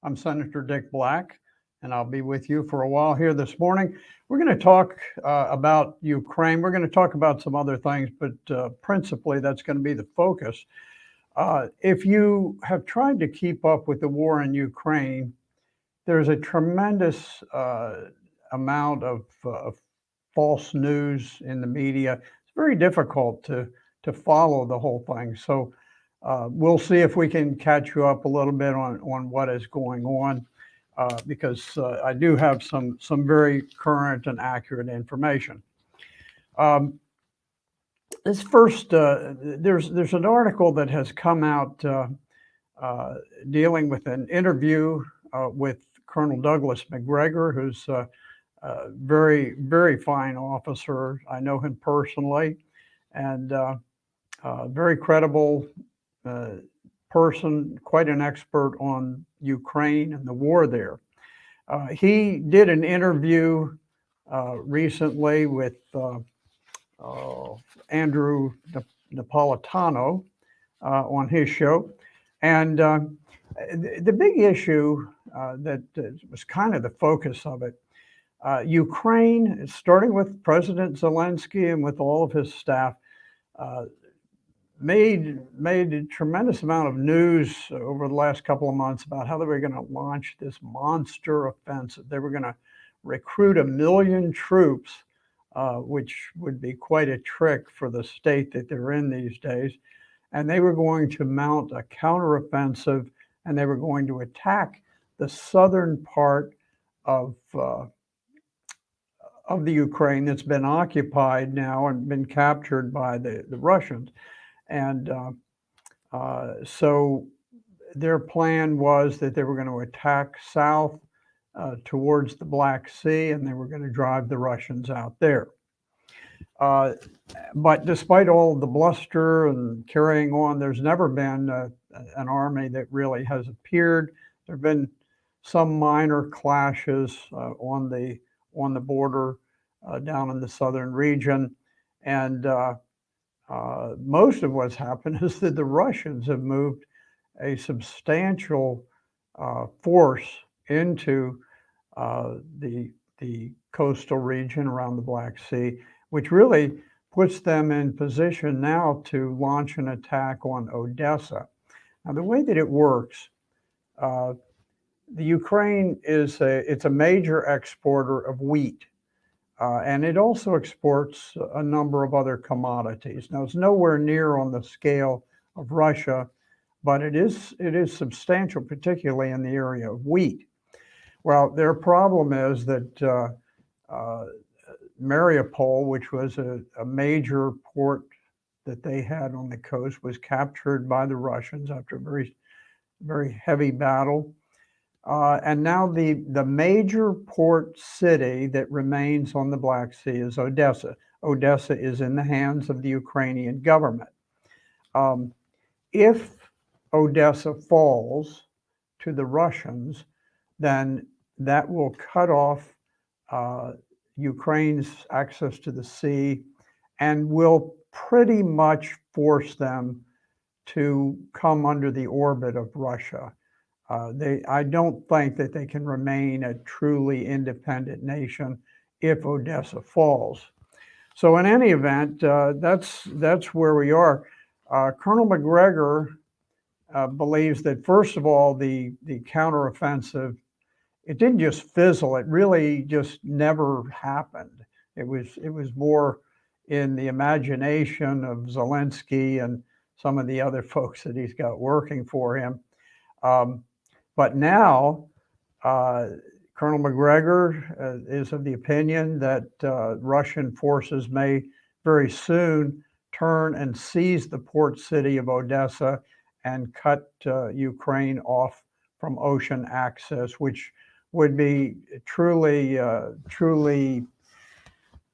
I'm Senator Dick Black, and I'll be with you for a while here this morning. We're going to talk about Ukraine. We're going to talk about some other things, but principally that's going to be the focus. If you have tried to keep up with the war in Ukraine, there's a tremendous amount of false news in the media. It's very difficult to follow the whole thing. So we'll see if we can catch you up a little bit on what is going on, because I do have some very current and accurate information. This first, there's an article that has come out dealing with an interview with Colonel Douglas Macgregor, who's a very, very fine officer. I know him personally, and very credible person, quite an expert on Ukraine and the war there. He did an interview recently with Andrew Napolitano on his show. And the big issue that was kind of the focus of it, Ukraine, starting with President Zelensky and with all of his staff, made a tremendous amount of news over the last couple of months about how they were going to launch this monster offensive. They were going to recruit 1 million troops, which would be quite a trick for the state that they're in these days. And they were going to mount a counteroffensive, and they were going to attack the southern part of the Ukraine that's been occupied now and been captured by the Russians. And so their plan was that they were going to attack south towards the Black Sea, and they were going to drive the Russians out there. But despite all the bluster and carrying on, there's never been an army that really has appeared. There have been some minor clashes on the border down in the southern region, and most of what's happened is that the Russians have moved a substantial force into the coastal region around the Black Sea, which really puts them in position now to launch an attack on Odessa. Now, the way that it works, the Ukraine it's a major exporter of wheat. And it also exports a number of other commodities. Now, it's nowhere near on the scale of Russia, but it is substantial, particularly in the area of wheat. Well, their problem is that Mariupol, which was a major port that they had on the coast, was captured by the Russians after a very, very heavy battle. And now the major port city that remains on the Black Sea is Odessa. Odessa is in the hands of the Ukrainian government. If Odessa falls to the Russians, then that will cut off Ukraine's access to the sea and will pretty much force them to come under the orbit of Russia. I don't think that they can remain a truly independent nation if Odessa falls. So in any event, that's where we are. Colonel Macgregor believes that, first of all, the counteroffensive, it didn't just fizzle, it really just never happened. It was more in the imagination of Zelensky and some of the other folks that he's got working for him. But now, Colonel Macgregor is of the opinion that Russian forces may very soon turn and seize the port city of Odessa and cut Ukraine off from ocean access, which would be truly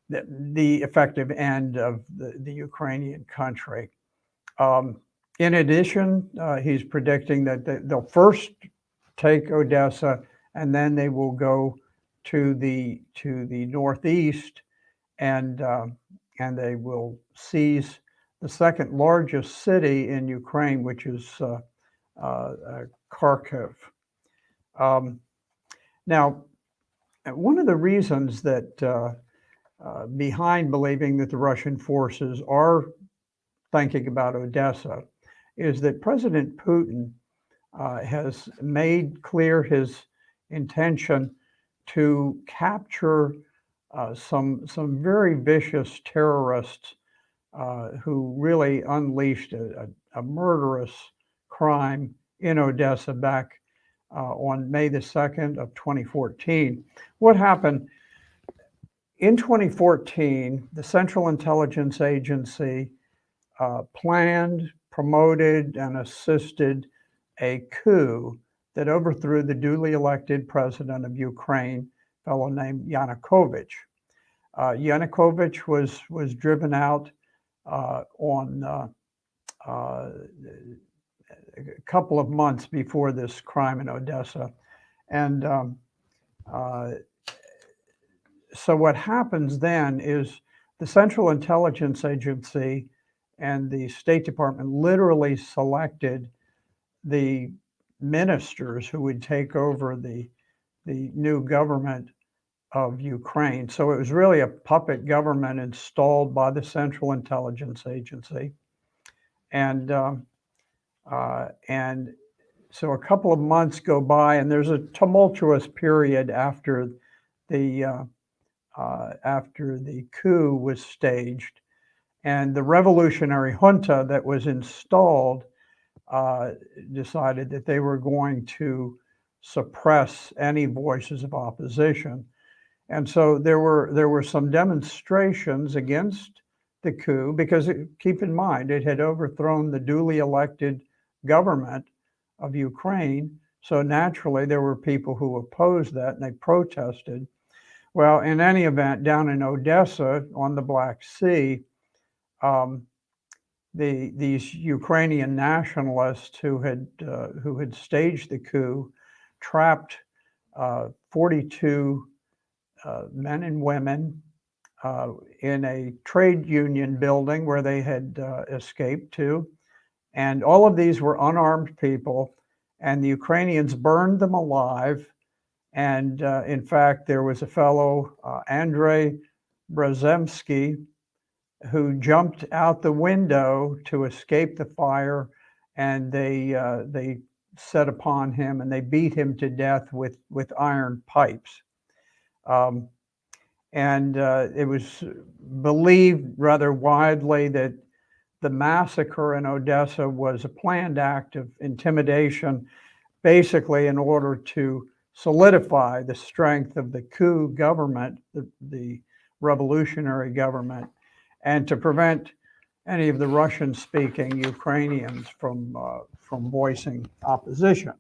the effective end of the Ukrainian country. In addition, he's predicting that they'll first take Odessa, and then they will go to the northeast, and they will seize the second largest city in Ukraine, which is Kharkiv. Now, one of the reasons that behind believing that the Russian forces are thinking about Odessa is that President Putin has made clear his intention to capture some very vicious terrorists who really unleashed a murderous crime in Odessa back on May the 2nd of 2014. What happened in 2014, the Central Intelligence Agency planned, promoted, and assisted a coup that overthrew the duly elected president of Ukraine, a fellow named Yanukovych. Yanukovych was driven out on a couple of months before this crime in Odessa. And so what happens then is the Central Intelligence Agency and the State Department literally selected the ministers who would take over the new government of Ukraine. So it was really a puppet government installed by the Central Intelligence Agency. And so a couple of months go by, and there's a tumultuous period after the coup was staged, and the revolutionary junta that was installed decided that they were going to suppress any voices of opposition. And so there were some demonstrations against the coup because keep in mind, it had overthrown the duly elected government of Ukraine. So naturally, there were people who opposed that and they protested. Well, in any event, down in Odessa on the Black Sea, these Ukrainian nationalists who had staged the coup trapped 42 men and women in a trade union building where they had escaped to. And all of these were unarmed people, and the Ukrainians burned them alive. And in fact, there was a fellow, Andrei Brezemsky, who jumped out the window to escape the fire, and they set upon him and they beat him to death with iron pipes. And it was believed rather widely that the massacre in Odessa was a planned act of intimidation, basically in order to solidify the strength of the coup government, the revolutionary government, and to prevent any of the Russian-speaking Ukrainians from voicing opposition.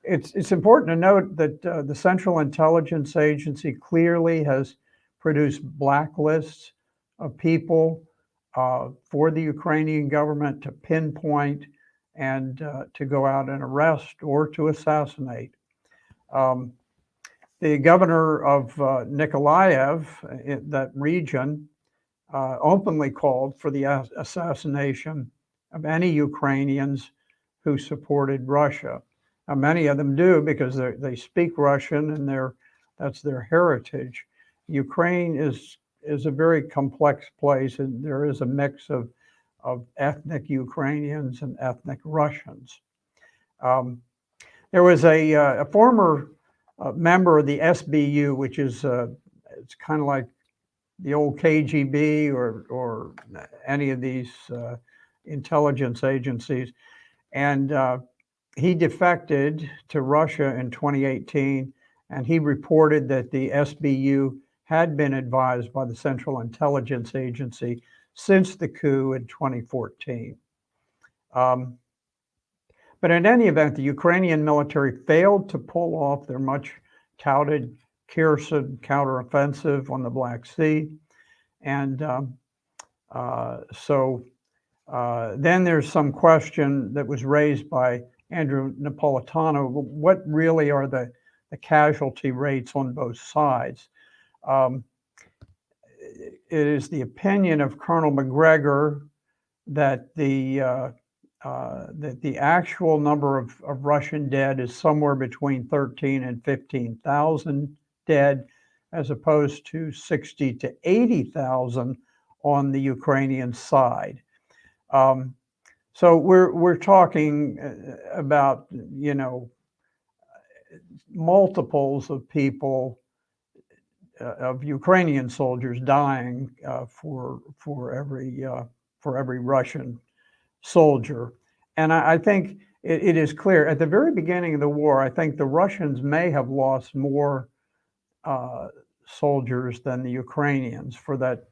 It's important to note that the Central Intelligence Agency clearly has produced blacklists of people for the Ukrainian government to pinpoint and to go out and arrest or to assassinate. The governor of Nikolaev, in that region, openly called for the assassination of any Ukrainians who supported Russia. Now, many of them do because they speak Russian and that's their heritage. Ukraine is a very complex place, and there is a mix of ethnic Ukrainians and ethnic Russians. There was a former member of the SBU, which is it's kind of like the old KGB or any of these intelligence agencies, and he defected to Russia in 2018, and he reported that the SBU had been advised by the Central Intelligence Agency since the coup in 2014. But in any event, the Ukrainian military failed to pull off their much touted Kherson counteroffensive on the Black Sea. And then there's some question that was raised by Andrew Napolitano. What really are the casualty rates on both sides? It is the opinion of Colonel McGregor that the that the actual number of Russian dead is somewhere between 13 and 15,000 dead, as opposed to 60 to 80,000 on the Ukrainian side. So we're talking about, you know, multiples of people, of Ukrainian soldiers dying for every Russian soldier. And I think it is clear at the very beginning of the war, I think the Russians may have lost more soldiers than the Ukrainians for that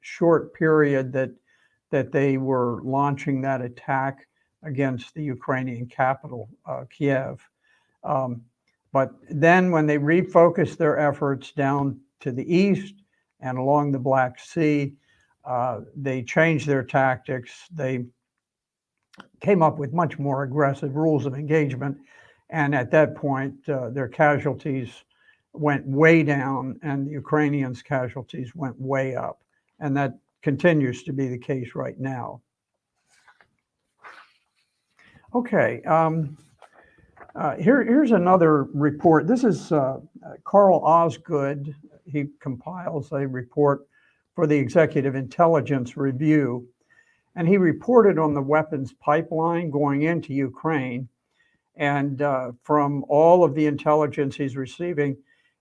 short period that they were launching that attack against the Ukrainian capital, Kiev. But then when they refocused their efforts down to the east and along the Black Sea, they changed their tactics. They came up with much more aggressive rules of engagement. And at that point, their casualties went way down and the Ukrainians' casualties went way up. And that continues to be the case right now. Okay, here's another report. This is Carl Osgood. He compiles a report for the Executive Intelligence Review. And he reported on the weapons pipeline going into Ukraine. And from all of the intelligence he's receiving,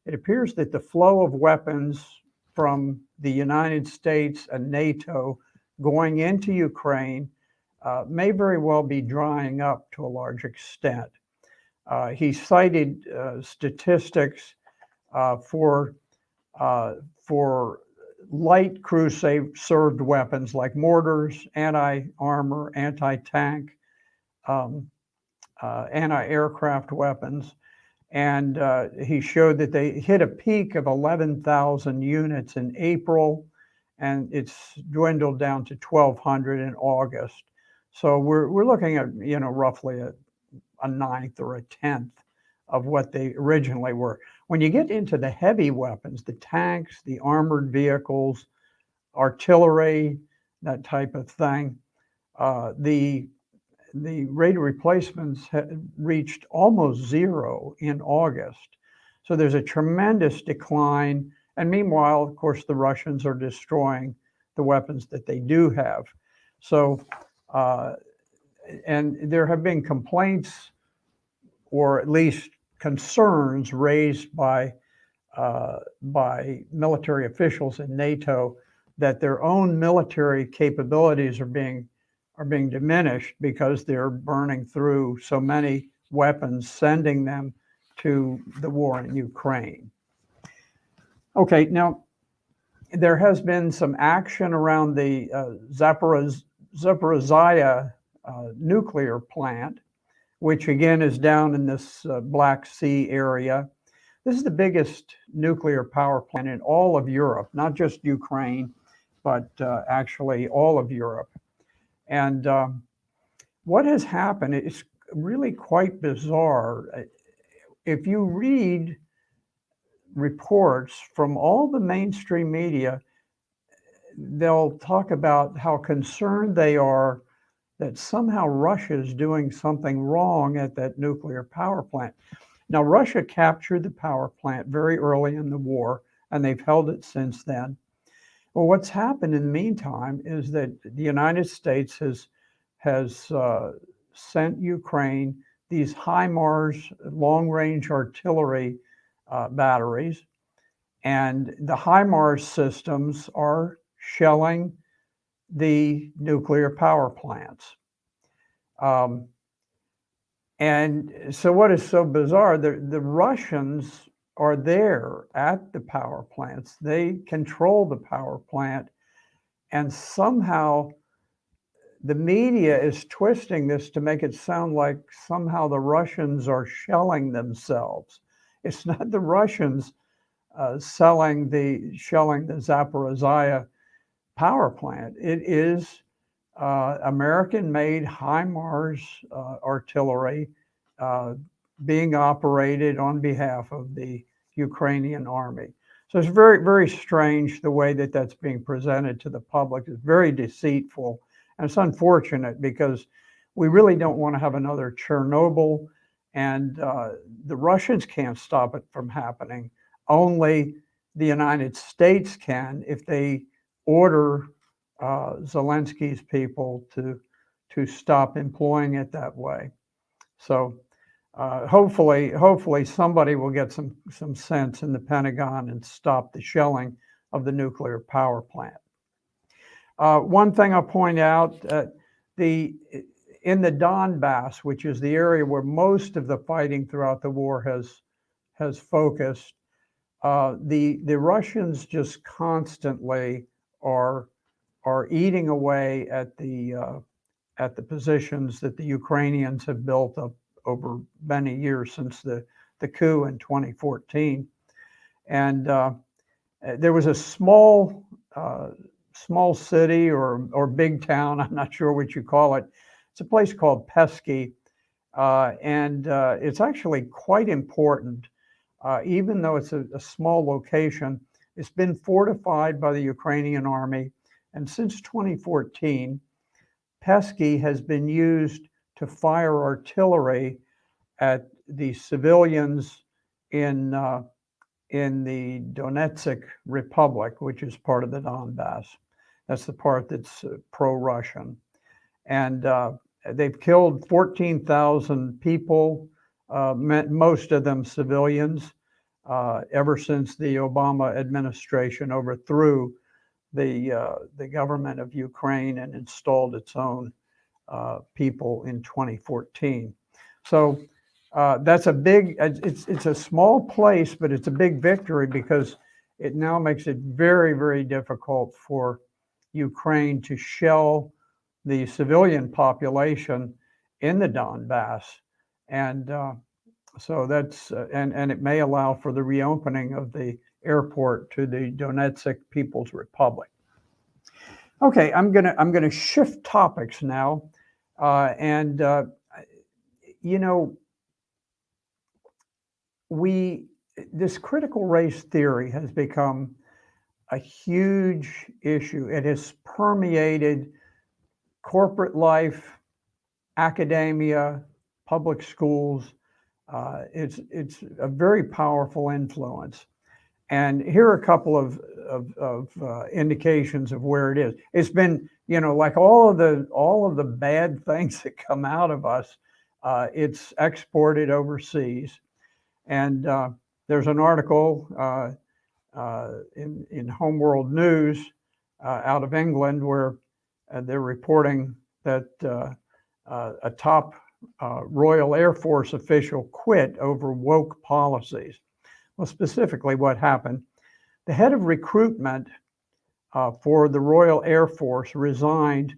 it appears that the flow of weapons from the United States and NATO going into Ukraine may very well be drying up to a large extent. He cited statistics for light crew-served weapons like mortars, anti-armor, anti-tank, anti-aircraft weapons. And he showed that they hit a peak of 11,000 units in April, and it's dwindled down to 1,200 in August. So we're looking at, you know, roughly a ninth or a tenth of what they originally were. When you get into the heavy weapons, the tanks, the armored vehicles, artillery, that type of thing, the rate of replacements reached almost zero in August. So there's a tremendous decline. And meanwhile, of course, the Russians are destroying the weapons that they do have. So, and there have been complaints, or at least concerns raised by military officials in NATO that their own military capabilities are being diminished because they're burning through so many weapons, sending them to the war in Ukraine. Okay, now there has been some action around the Zaporizhzhia nuclear plant, which again is down in this Black Sea area. This is the biggest nuclear power plant in all of Europe, not just Ukraine, but actually all of Europe. And what has happened is really quite bizarre. If you read reports from all the mainstream media, they'll talk about how concerned they are that somehow Russia is doing something wrong at that nuclear power plant. Now, Russia captured the power plant very early in the war, and they've held it since then. Well, what's happened in the meantime is that the United States has sent Ukraine these HIMARS long-range artillery batteries, and the HIMARS systems are shelling the nuclear power plants. And so what is so bizarre, the Russians are there at the power plants. They control the power plant, and somehow the media is twisting this to make it sound like somehow the Russians are shelling themselves. It's not the Russians shelling the Zaporizhzhia power plant. It is American-made HIMARS artillery being operated on behalf of the Ukrainian army. So it's very, very strange the way that that's being presented to the public. It's very deceitful, and it's unfortunate because we really don't want to have another Chernobyl, and the Russians can't stop it from happening. Only the United States can if they order Zelensky's people to stop employing it that way. So hopefully somebody will get some sense in the Pentagon and stop the shelling of the nuclear power plant. One thing I'll point out, in the Donbass, which is the area where most of the fighting throughout the war has focused, the Russians just constantly are eating away at the positions that the Ukrainians have built up over many years since the coup in 2014. And there was a small city or big town, I'm not sure what you call it. It's a place called Pesky, and it's actually quite important. Even though it's a small location, it's been fortified by the Ukrainian army. And since 2014, Pesky has been used to fire artillery at the civilians in the Donetsk Republic, which is part of the Donbass. That's the part that's pro-Russian. And they've killed 14,000 people, most of them civilians, ever since the Obama administration overthrew the government of Ukraine and installed its own people in 2014. So that's a big, it's a small place, but it's a big victory because it now makes it very, very difficult for Ukraine to shell the civilian population in the Donbass. And so that's, and it may allow for the reopening of the airport to the Donetsk People's Republic. Okay, I'm gonna shift topics now, and you know, this critical race theory has become a huge issue. It has permeated corporate life, academia, public schools. It's a very powerful influence. And here are a couple of indications of where it is. It's been, like all of the bad things that come out of us, it's exported overseas. And there's an article in Homeworld News out of England where they're reporting that a top Royal Air Force official quit over woke policies. Well, specifically what happened, the head of recruitment for the Royal Air Force resigned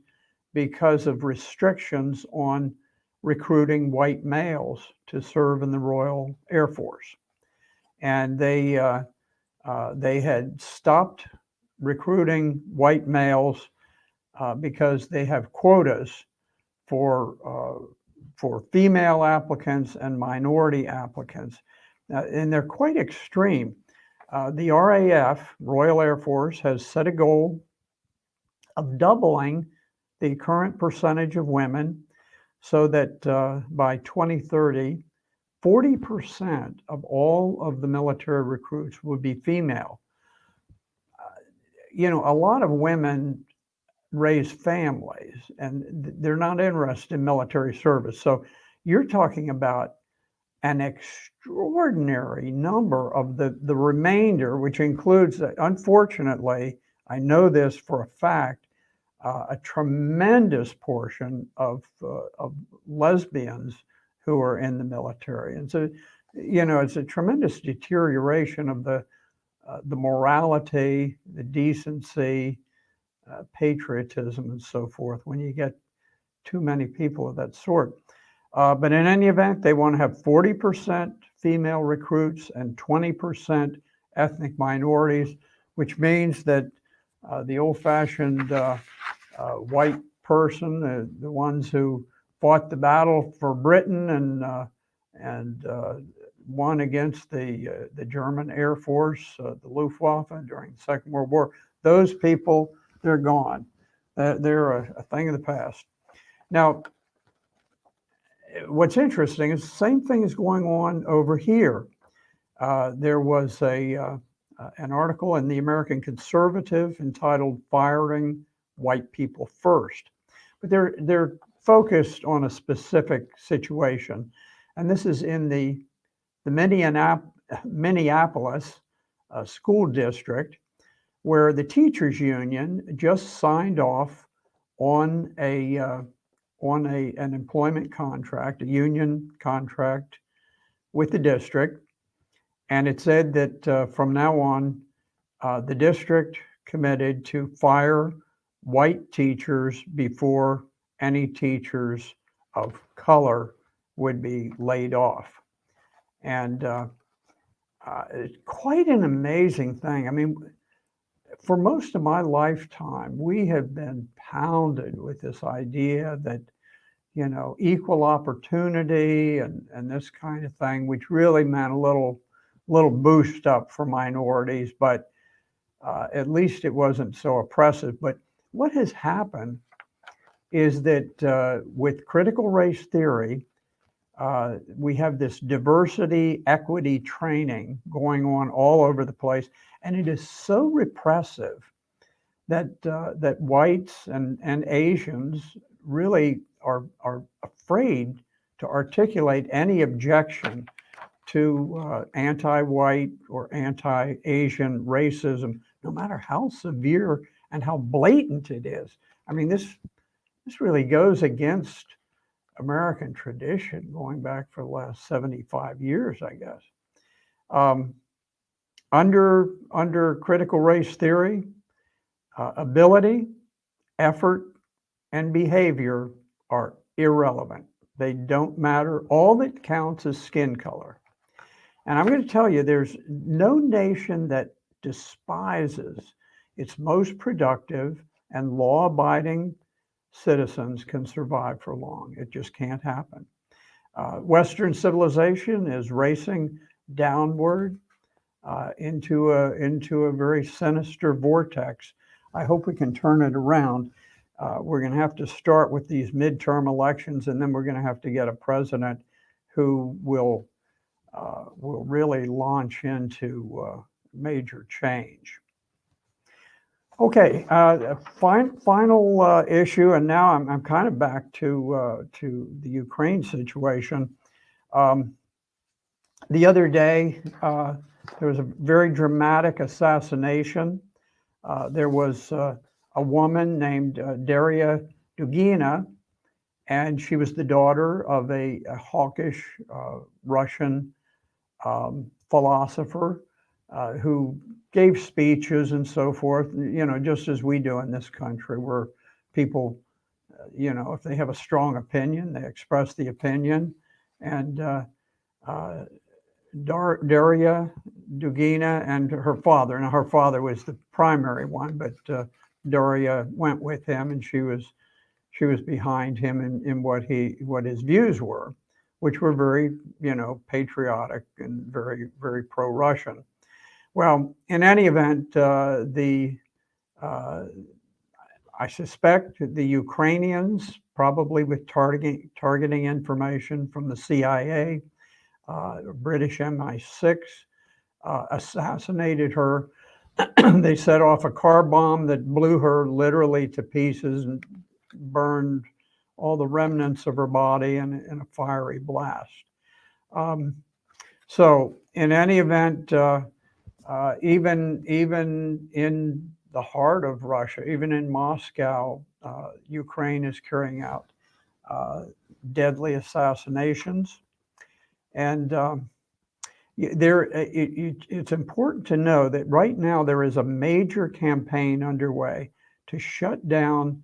because of restrictions on recruiting white males to serve in the Royal Air Force. And they had stopped recruiting white males because they have quotas for female applicants and minority applicants. And they're quite extreme. The RAF, Royal Air Force, has set a goal of doubling the current percentage of women so that by 2030, 40% of all of the military recruits would be female. A lot of women raise families and they're not interested in military service. So you're talking about an extraordinary number of the remainder, which includes, unfortunately, I know this for a fact, a tremendous portion of lesbians who are in the military. And so, it's a tremendous deterioration of the morality, the decency, patriotism, and so forth when you get too many people of that sort. But in any event, they want to have 40% female recruits and 20% ethnic minorities, which means that the old-fashioned white person, the ones who fought the battle for Britain and won against the German Air Force, the Luftwaffe during the Second World War, those people, they're gone. They're a thing of the past. Now, what's interesting is the same thing is going on over here. There was an article in the American Conservative entitled "Firing White People First," but they're focused on a specific situation, and this is in the Minneapolis school district, where the teachers union just signed off on an employment contract, a union contract with the district. And it said that from now on, the district committed to fire white teachers before any teachers of color would be laid off. And it's quite an amazing thing. I mean, for most of my lifetime, we have been pounded with this idea that, equal opportunity and this kind of thing, which really meant a little boost up for minorities, but at least it wasn't so oppressive. But what has happened is that with critical race theory, we have this diversity, equity training going on all over the place, and it is so repressive that whites and Asians really are afraid to articulate any objection to anti-white or anti-Asian racism, no matter how severe and how blatant it is. I mean, this really goes against American tradition going back for the last 75 years, I guess. Under critical race theory, ability, effort, and behavior are irrelevant. They don't matter. All that counts is skin color. And I'm going to tell you, there's no nation that despises its most productive and law-abiding citizens can survive for long. It just can't happen. Western civilization is racing downward into a very sinister vortex. I hope we can turn it around. We're going to have to start with these midterm elections, and then we're going to have to get a president who will really launch into major change. Okay, final issue, and now I'm kind of back to the Ukraine situation. The other day, there was a very dramatic assassination. There was a woman named Daria Dugina, and she was the daughter of a hawkish Russian philosopher who gave speeches and so forth, just as we do in this country, where people, if they have a strong opinion, they express the opinion. And Daria Dugina and her father, now her father was the primary one, but Daria went with him, and she was behind him in what his views were, which were very, patriotic and very, very pro-Russian. Well, in any event, I suspect the Ukrainians, probably with targeting information from the CIA, British MI6, assassinated her. They set off a car bomb that blew her literally to pieces and burned all the remnants of her body in a fiery blast. So in any event, even in the heart of Russia, even in Moscow, Ukraine is carrying out deadly assassinations. And it's important to know that right now there is a major campaign underway to shut down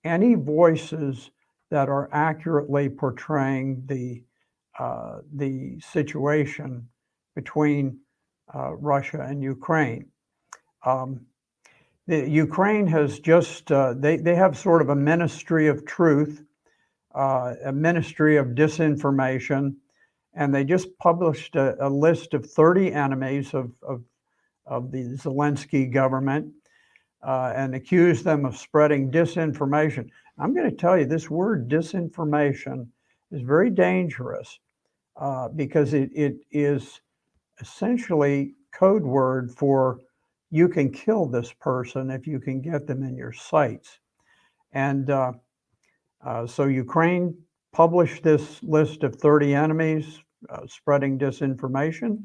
any voices that are accurately portraying the situation between Russia and Ukraine. The Ukraine has just, they have sort of a ministry of truth, a ministry of disinformation, and they just published a list of 30 enemies of the Zelensky government and accused them of spreading disinformation. I'm going to tell you, this word disinformation is very dangerous because it is essentially code word for you can kill this person if you can get them in your sights. And so Ukraine published this list of 30 enemies spreading disinformation.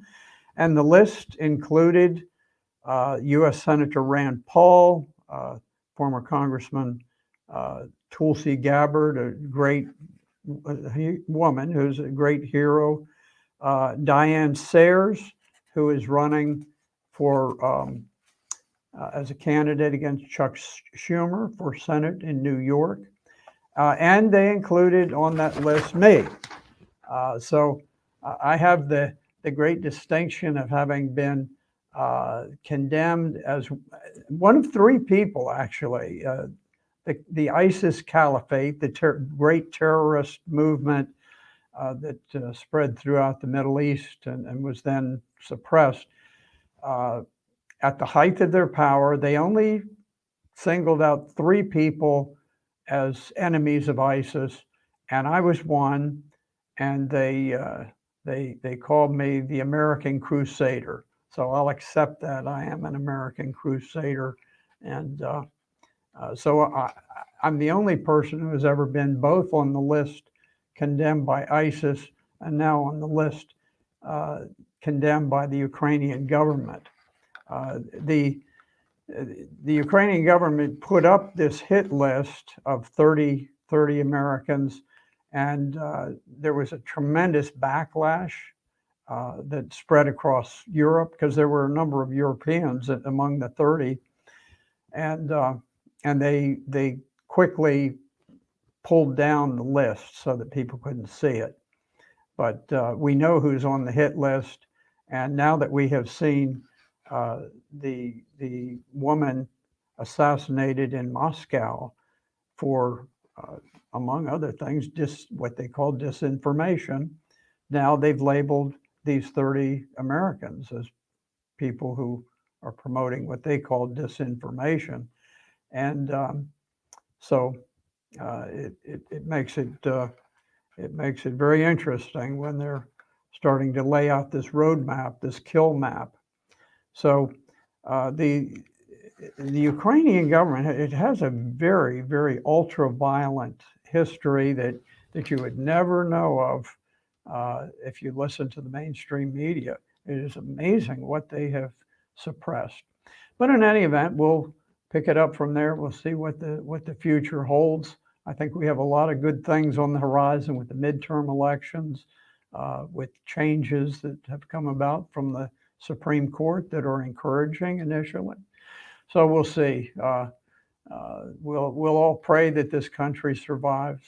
And the list included U.S. Senator Rand Paul, former Congressman Tulsi Gabbard, a great woman who's a great hero, Diane Sayers, who is running for as a candidate against Chuck Schumer for Senate in New York. And they included on that list me. So I have the great distinction of having been condemned as one of three people, actually. The ISIS Caliphate, the great terrorist movement that spread throughout the Middle East and was then suppressed. At the height of their power, they only singled out three people as enemies of ISIS, and I was one. And they called me the American Crusader. So I'll accept that I am an American Crusader, and so I'm the only person who has ever been both on the list condemned by ISIS and now on the list condemned by the Ukrainian government. The Ukrainian government put up this hit list of 30 Americans, and there was a tremendous backlash that spread across Europe because there were a number of Europeans among the 30, and they quickly pulled down the list so that people couldn't see it. But we know who's on the hit list, and now that we have seen the woman assassinated in Moscow for, among other things, what they call disinformation, now they've labeled these 30 Americans as people who are promoting what they call disinformation. And so it makes it very interesting when they're starting to lay out this roadmap, this kill map. So the Ukrainian government, it has a very, very ultra-violent history that you would never know of if you listen to the mainstream media. It is amazing what they have suppressed. But in any event, we'll pick it up from there. We'll see what the future holds. I think we have a lot of good things on the horizon with the midterm elections, with changes that have come about from the Supreme Court that are encouraging initially. So we'll see. We'll all pray that this country survives.